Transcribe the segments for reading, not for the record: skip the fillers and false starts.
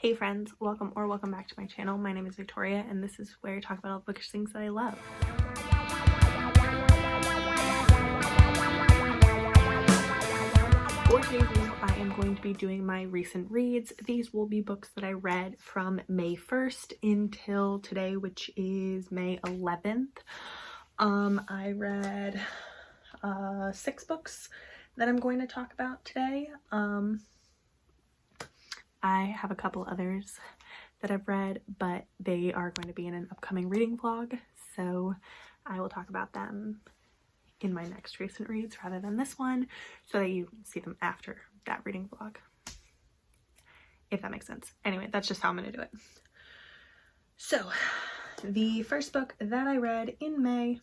Hey friends, welcome back to my channel. My name is Victoria and this is where I talk about all the bookish things that I love. For today's video, I am going to be doing my recent reads. These will be books that I read from May 1st until today, which is May 11th. I read 6 books that I'm going to talk about today. I have a couple others that I've read, but they are going to be in an upcoming reading vlog, so I will talk about them in my next recent reads rather than this one, so that you see them after that reading vlog, if that makes sense. Anyway, that's just how I'm going to do it. So, the first book that I read in May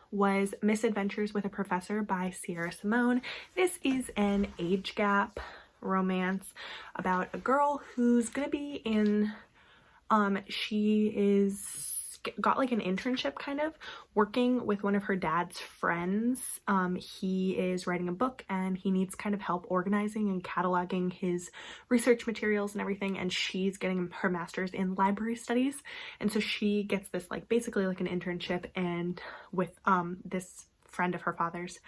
was Misadventures with a Professor by Sierra Simone. This is an age gap romance about a girl who's gonna be in got like an internship kind of working with one of her dad's friends. He is writing a book and he needs kind of help organizing and cataloging his research materials and everything, and she's getting her master's in library studies, and so she gets this like basically like an internship and with this friend of her father's.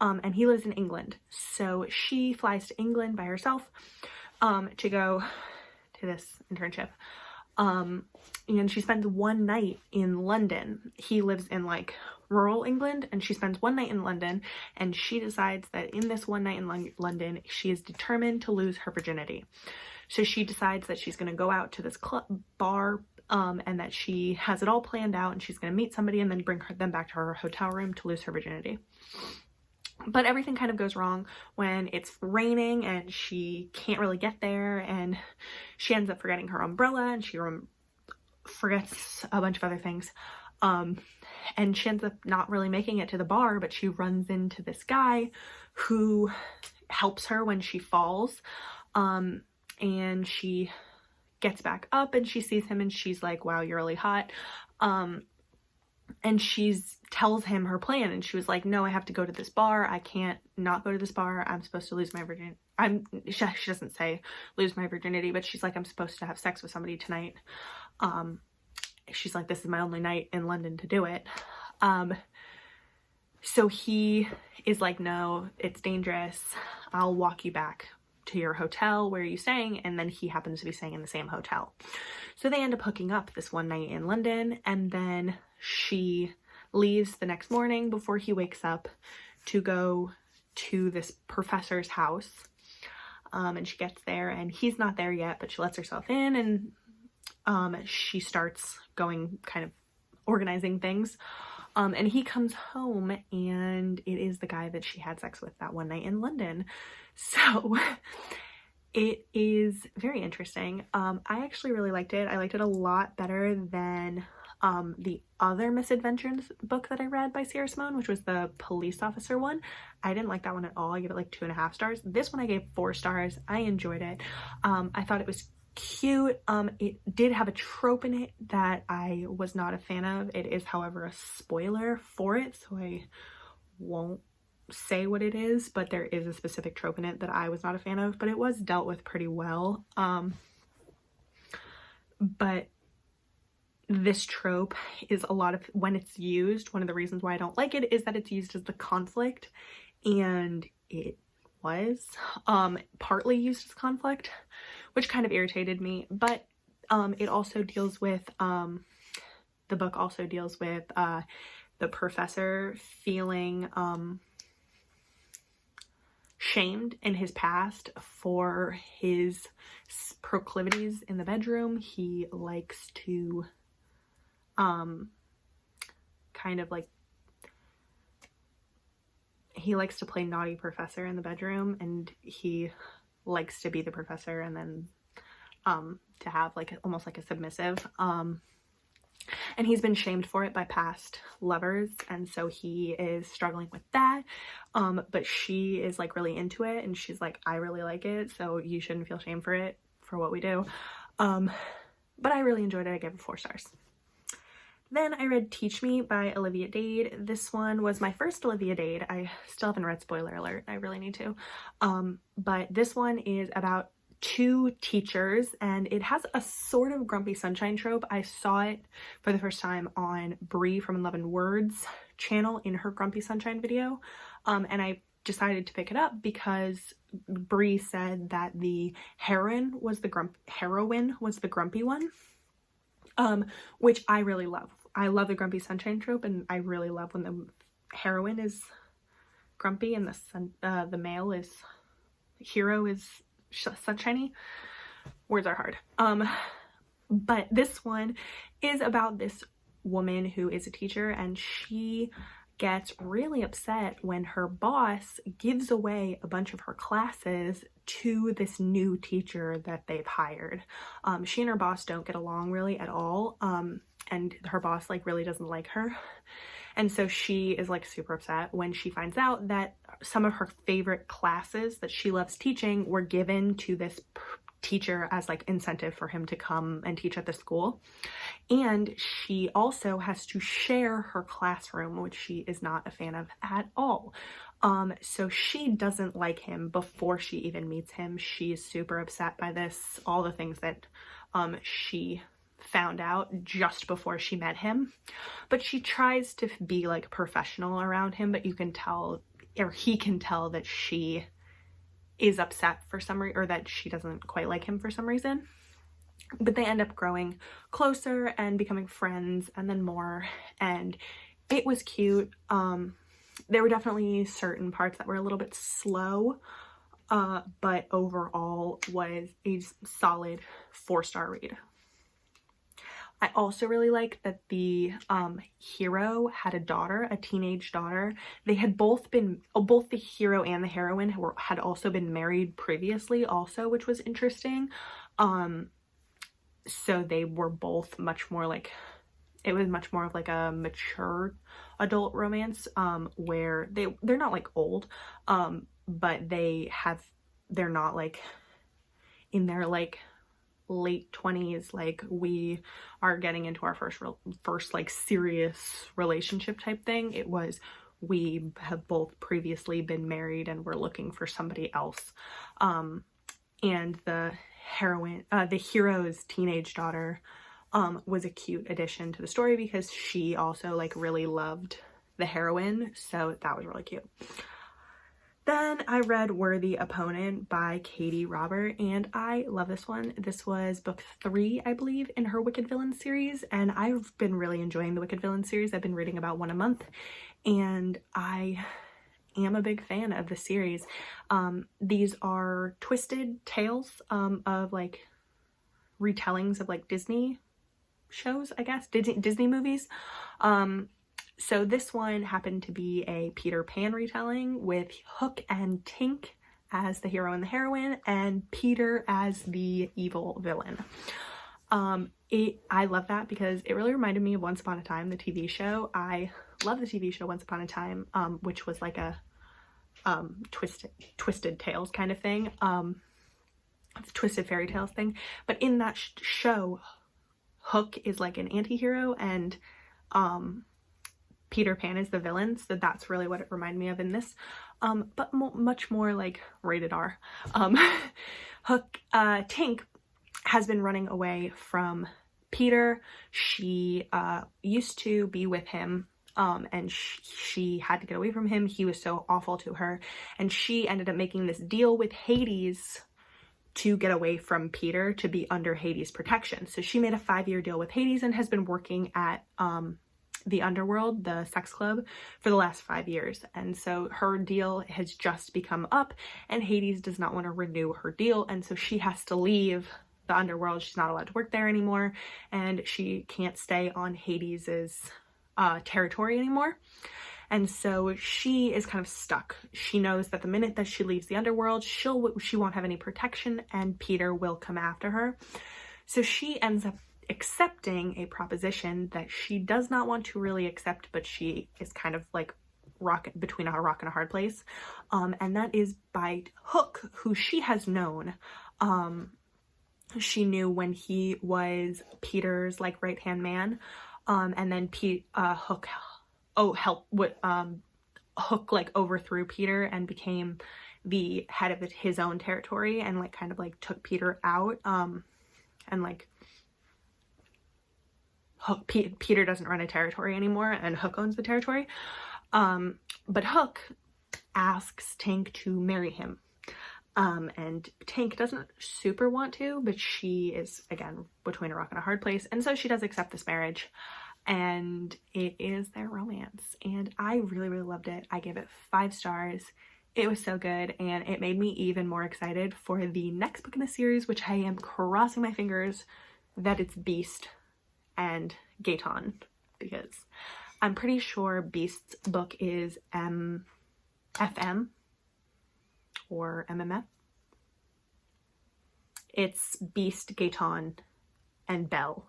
And he lives in England, so she flies to England by herself to go to this internship, and she spends one night in London. He lives in like rural England, and she spends one night in London, and she decides that in this one night in London she is determined to lose her virginity. So she decides that she's going to go out to this bar, and that she has it all planned out, and she's going to meet somebody and then bring them back to her hotel room to lose her virginity. But everything kind of goes wrong when it's raining and she can't really get there, and she ends up forgetting her umbrella, and she forgets a bunch of other things. And she ends up not really making it to the bar, but she runs into this guy who helps her when she falls. And she gets back up and she sees him and she's like, wow, you're really hot. And tells him her plan, and she was like, no, I have to go to this bar. I can't not go to this bar. I'm supposed to lose my virginity. She doesn't say lose my virginity, but she's like, I'm supposed to have sex with somebody tonight. She's like, this is my only night in London to do it. So he is like, no, it's dangerous. I'll walk you back to your hotel. Where are you staying? And then he happens to be staying in the same hotel. So they end up hooking up this one night in London, and then she leaves the next morning before he wakes up to go to this professor's house. And she gets there and he's not there yet, but she lets herself in, and she starts going kind of organizing things. And he comes home and it is the guy that she had sex with that one night in London. So it is very interesting. I actually really liked it. I liked it a lot better than the other Misadventures book that I read by Sierra Simone, which was the police officer one. I didn't like that one at all. I gave it like 2.5 stars. This one I gave 4 stars. I enjoyed it. I thought it was cute. It did have a trope in it that I was not a fan of. It is, however, a spoiler for it, so I won't say what it is, but there is a specific trope in it that I was not a fan of, but it was dealt with pretty well. But this trope is when it's used, one of the reasons why I don't like it is that it's used as the conflict, and it was partly used as conflict, which kind of irritated me. But it also deals with the book also deals with the professor feeling shamed in his past for his proclivities in the bedroom. He likes to kind of like, he likes to play naughty professor in the bedroom, and he likes to be the professor and then to have like almost like a submissive, and he's been shamed for it by past lovers, and so he is struggling with that. But she is like really into it, and she's like, I really like it, so you shouldn't feel shame for it, for what we do. But I really enjoyed it. I gave it 4 stars. Then I read Teach Me by Olivia Dade. This one was my first Olivia Dade. I still haven't read, spoiler alert, I really need to. But this one is about two teachers, and it has a sort of Grumpy Sunshine trope. I saw it for the first time on Brie from 11 Words channel in her Grumpy Sunshine video, and I decided to pick it up because Brie said that the heroine was the grumpy one, which I really love. I love the Grumpy Sunshine trope, and I really love when the heroine is grumpy and the male is hero is sunshiny. Words are hard. But this one is about this woman who is a teacher, and she gets really upset when her boss gives away a bunch of her classes to this new teacher that they've hired. She and her boss don't get along really at all, and her boss like really doesn't like her. And so she is like super upset when she finds out that some of her favorite classes that she loves teaching were given to this teacher as like incentive for him to come and teach at the school. And she also has to share her classroom, which she is not a fan of at all. So she doesn't like him before she even meets him. She's super upset by this, all the things that she found out just before she met him. But she tries to be like professional around him, but you can tell, or he can tell, that she is upset for some reason, or that she doesn't quite like him for some reason. But they end up growing closer and becoming friends, and then more, and it was cute. There were definitely certain parts that were a little bit slow, but overall was a solid 4-star read. I also really like that the hero had a daughter, a teenage daughter. They had both been, both the hero and the heroine had also been married previously also, which was interesting. So they were both much more like, it was much more of like a mature adult romance, where they're not like old, but they're not like in their like late 20s, like we are getting into our first like serious relationship type thing. It was, we have both previously been married and we're looking for somebody else. And the hero's teenage daughter was a cute addition to the story because she also like really loved the heroine, so that was really cute. Then I read Worthy Opponent by Katie Robert, and I love this one. This was book 3, I believe, in her Wicked Villain series, and I've been really enjoying the Wicked Villain series. I've been reading about one a month, and I am a big fan of the series. These are twisted tales of like retellings of like Disney shows, I guess, Disney movies. So this one happened to be a Peter Pan retelling with Hook and Tink as the hero and the heroine, and Peter as the evil villain. I love that because it really reminded me of Once Upon a Time, the TV show. I love the TV show Once Upon a Time, which was like a twisted tales kind of thing, twisted fairy tales thing. But in that show, Hook is like an anti-hero, and Peter Pan is the villain, so that's really what it reminded me of in this, but much more like rated R. Tink has been running away from Peter. She used to be with him, and she had to get away from him. He was so awful to her, and she ended up making this deal with Hades to get away from Peter, to be under Hades' protection. So she made a 5-year deal with Hades and has been working at the underworld, the sex club, for the last 5 years. And so her deal has just become up, and Hades does not want to renew her deal, and so she has to leave the underworld. She's not allowed to work there anymore, and she can't stay on Hades's territory anymore. And so she is kind of stuck. She knows that the minute that she leaves the underworld, she won't have any protection, and Peter will come after her. So she ends up accepting a proposition that she does not want to really accept, but she is kind of like between a rock and a hard place, and that is by Hook, who she has known. She knew when he was Peter's like right-hand man, and then Hook like overthrew Peter and became the head of his own territory and like kind of like took Peter out, and like Peter doesn't run a territory anymore and Hook owns the territory. But Hook asks Tink to marry him. And Tink doesn't super want to, but she is, again, between a rock and a hard place. And so she does accept this marriage, and it is their romance. And I really, really loved it. I gave it 5 stars. It was so good, and it made me even more excited for the next book in the series, which I am crossing my fingers that it's Beast and Gaeton, because I'm pretty sure Beast's book is FM or MMF. It's Beast, Gaeton, and Belle.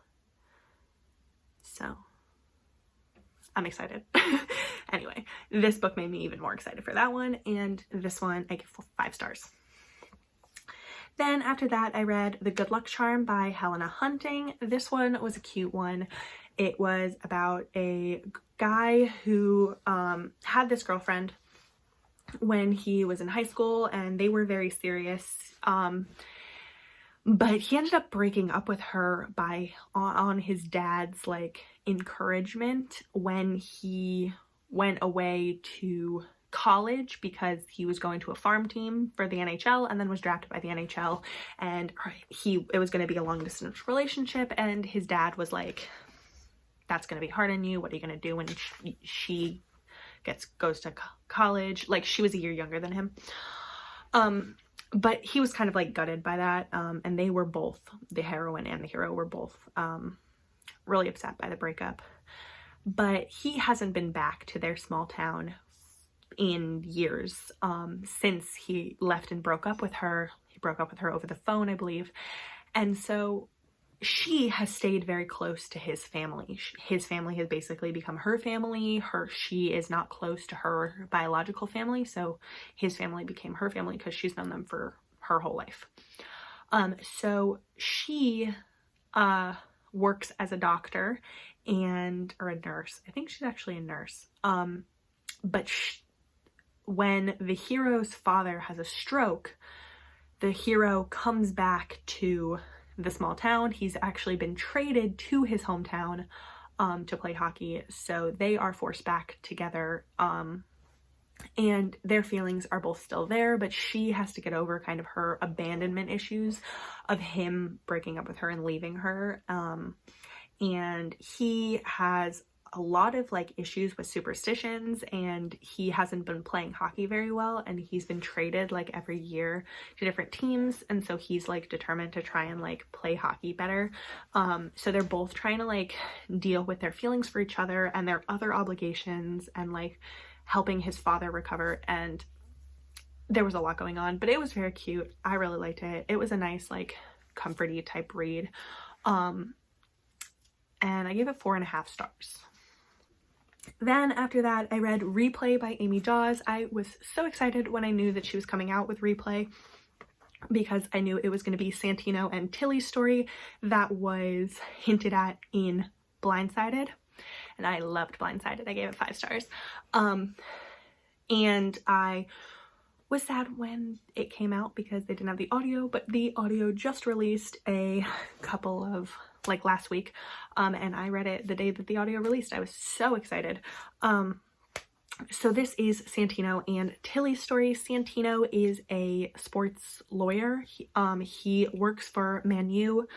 So I'm excited. Anyway, this book made me even more excited for that one, and this one I give 5 stars. Then after that, I read The Good Luck Charm by Helena Hunting. This one was a cute one. It was about a guy who had this girlfriend when he was in high school, and they were very serious. But he ended up breaking up with her on his dad's like encouragement when he went away to college, because he was going to a farm team for the NHL and then was drafted by the NHL, and it was going to be a long distance relationship, and his dad was like, that's going to be hard on you. What are you going to do when she goes to college? Like, she was a year younger than him. But he was kind of like gutted by that. And they were both, the heroine and the hero were both really upset by the breakup. But he hasn't been back to their small town in years, since he left and broke up with her. He broke up with her over the phone, I believe. And so she has stayed very close to his family. His family has basically become her family. She is not close to her biological family, so his family became her family because she's known them for her whole life. So she works as a doctor or a nurse. I think she's actually a nurse. But when the hero's father has a stroke, the hero comes back to the small town. He's actually been traded to his hometown to play hockey, so they are forced back together, and their feelings are both still there, but she has to get over kind of her abandonment issues of him breaking up with her and leaving her, and he has a lot of like issues with superstitions, and he hasn't been playing hockey very well, and he's been traded like every year to different teams, and so he's like determined to try and like play hockey better. So they're both trying to like deal with their feelings for each other and their other obligations, and like helping his father recover, and there was a lot going on, but it was very cute. I really liked it. It was a nice like comforty type read, and I gave it 4.5 stars. Then after that, I read Replay by Amy Dawes. I was so excited when I knew that she was coming out with Replay, because I knew it was going to be Santino and Tilly's story that was hinted at in Blindsided, and I loved Blindsided. I gave it 5 stars. And I was sad when it came out because they didn't have the audio, but the audio just released a couple of like last week, and I read it the day that the audio released. I was so excited. So this is Santino and Tilly's story. Santino is a sports lawyer. He works for Man U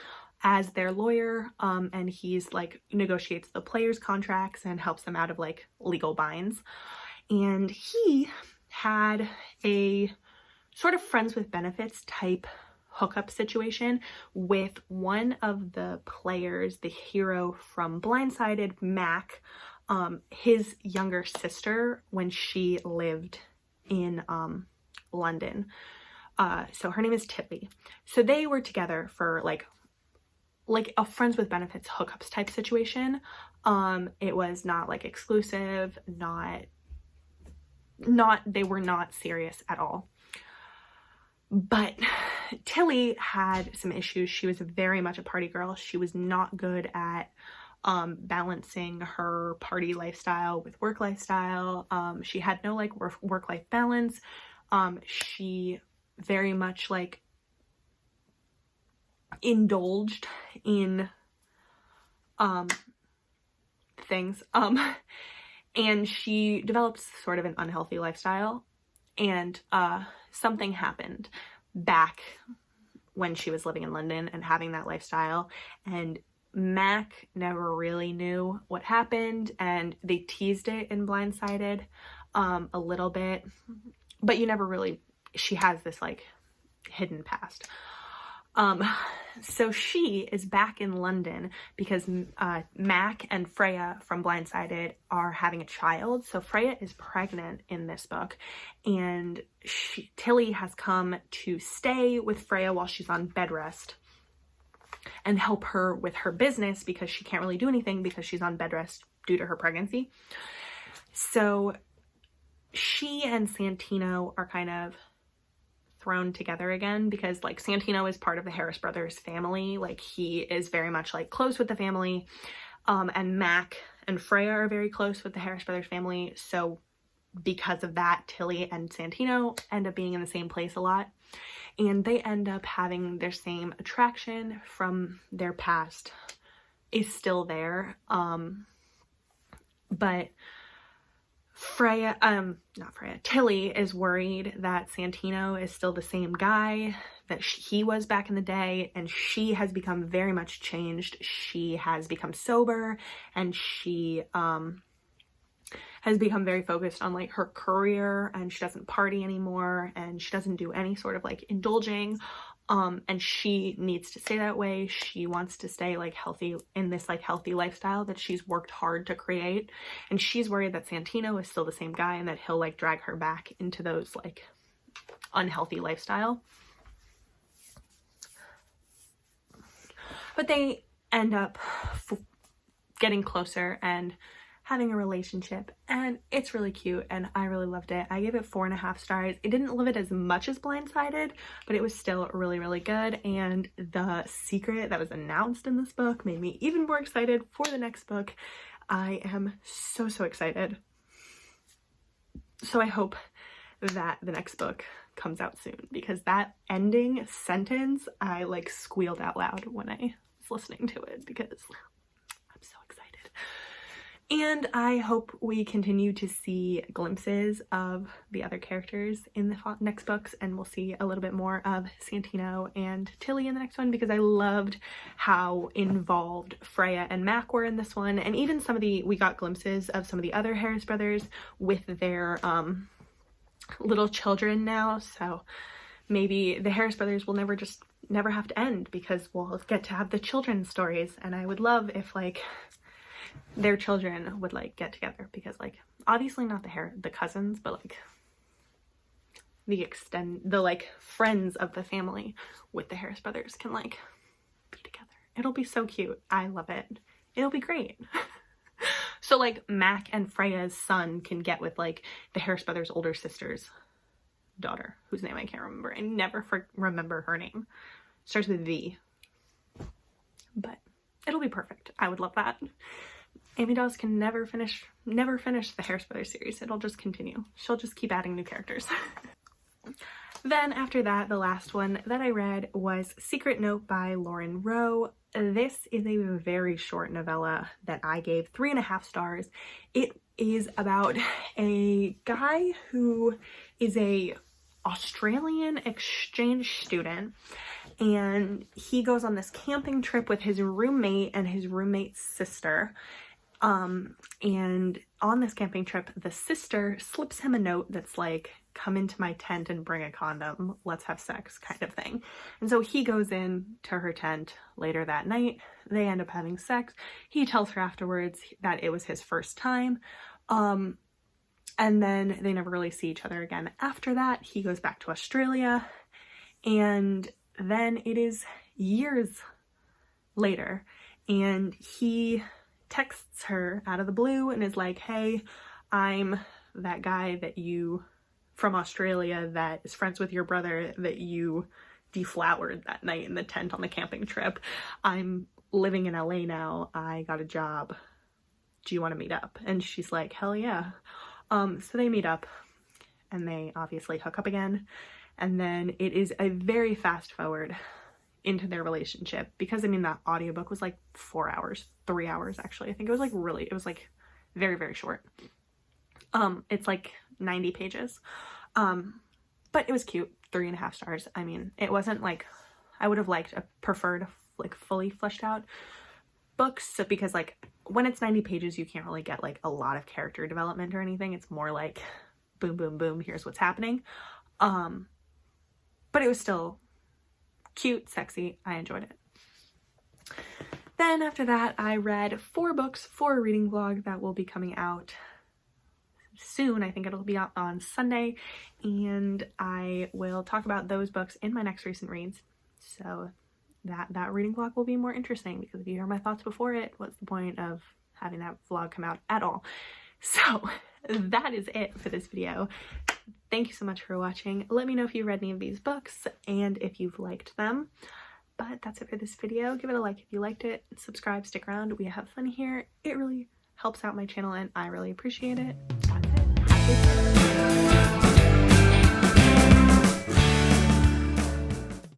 as their lawyer, and he's like negotiates the players' contracts and helps them out of like legal binds. And he had a sort of friends with benefits type hookup situation with one of the players, the hero from Blindsided, Mac, his younger sister when she lived in London. So her name is Tilly. So they were together for like a friends with benefits hookups type situation. It was not like exclusive, they were not serious at all. But Tilly had some issues. She was very much a party girl. She was not good at balancing her party lifestyle with work lifestyle. She had no like work-life balance. She very much like indulged in things, and she develops sort of an unhealthy lifestyle, and something happened back when she was living in London and having that lifestyle, and Mac never really knew what happened, and they teased it in Blindsided a little bit, but you never really, she has this like hidden past. So she is back in London because Mac and Freya from Blindsided are having a child. So Freya is pregnant in this book, and Tilly has come to stay with Freya while she's on bed rest and help her with her business because she can't really do anything because she's on bed rest due to her pregnancy. So she and Santino are kind of thrown together again because like Santino is part of the Harris brothers family. Like he is very much like close with the family, and Mac and Freya are very close with the Harris brothers family. So because of that, Tilly and Santino end up being in the same place a lot, and they end up having their same attraction from their past is still there. But Tilly is worried that Santino is still the same guy that he was back in the day, and she has become very much changed. She has become sober, and she has become very focused on like her career, and she doesn't party anymore, and she doesn't do any sort of like indulging. And she needs to stay that way. She wants to stay like healthy in this like healthy lifestyle that she's worked hard to create. And she's worried that Santino is still the same guy and that he'll like drag her back into those like unhealthy lifestyle. But they end up getting closer and having a relationship, and it's really cute, and I really loved it. I gave it 4.5 stars. It didn't love it as much as Blindsided, but it was still really, really good, and the secret that was announced in this book made me even more excited for the next book. I am so excited. So I hope that the next book comes out soon, because that ending sentence, I like squealed out loud when I was listening to it because I'm so excited. And I hope we continue to see glimpses of the other characters in the next books, and we'll see a little bit more of Santino and Tilly in the next one, because I loved how involved Freya and Mac were in this one, and even we got glimpses of some of the other Harris brothers with their little children now, so maybe the Harris brothers will never have to end, because we'll get to have the children's stories, and I would love if like their children would like get together, because like obviously not the cousins, but like the like friends of the family with the Harris brothers can like be together. It'll be so cute. I love it. It'll be great. So like Mac and Freya's son can get with like the Harris brothers' older sister's daughter, whose name I can't remember. I never remember her name. Starts with V. But it'll be perfect. I would love that. Amy Dawes can never finish the Harris Brothers series. It'll just continue. She'll just keep adding new characters. Then after that, the last one that I read was Secret Note by Lauren Rowe. This is a very short novella that I gave 3.5 stars. It is about a guy who is a Australian exchange student, and he goes on this camping trip with his roommate and his roommate's sister. And on this camping trip, the sister slips him a note that's like, "Come into my tent and bring a condom, let's have sex," kind of thing. And so he goes in to her tent later that night. They end up having sex. He tells her afterwards that it was his first time. And then they never really see each other again after that. He goes back to Australia, and then it is years later, and he texts her out of the blue and is like, "Hey, I'm that guy that you from Australia that is friends with your brother that you deflowered that night in the tent on the camping trip. I'm living in LA now. I got a job. Do you want to meet up?" And she's like, "Hell yeah." So they meet up, and they obviously hook up again. And then it is a very fast forward into their relationship, because I mean that audiobook was like 4 hours, 3 hours actually. I think it was like very, very short. It's like 90 pages. But it was cute. 3.5 stars. I mean, it wasn't like, I would have preferred like fully fleshed out books, because like when it's 90 pages, you can't really get like a lot of character development or anything. It's more like boom, boom, boom, here's what's happening. But it was still cute, sexy. I enjoyed it. Then after that, I read 4 books for a reading vlog that will be coming out soon. I think it'll be out on Sunday, and I will talk about those books in my next recent reads. So that reading vlog will be more interesting, because if you hear my thoughts before it, what's the point of having that vlog come out at all? So that is it for this video. Thank you so much for watching. Let me know if you read any of these books and if you've liked them. But that's it for this video. Give it a like if you liked it. Subscribe, stick around. We have fun here. It really helps out my channel and I really appreciate it. That's it. Have a good day.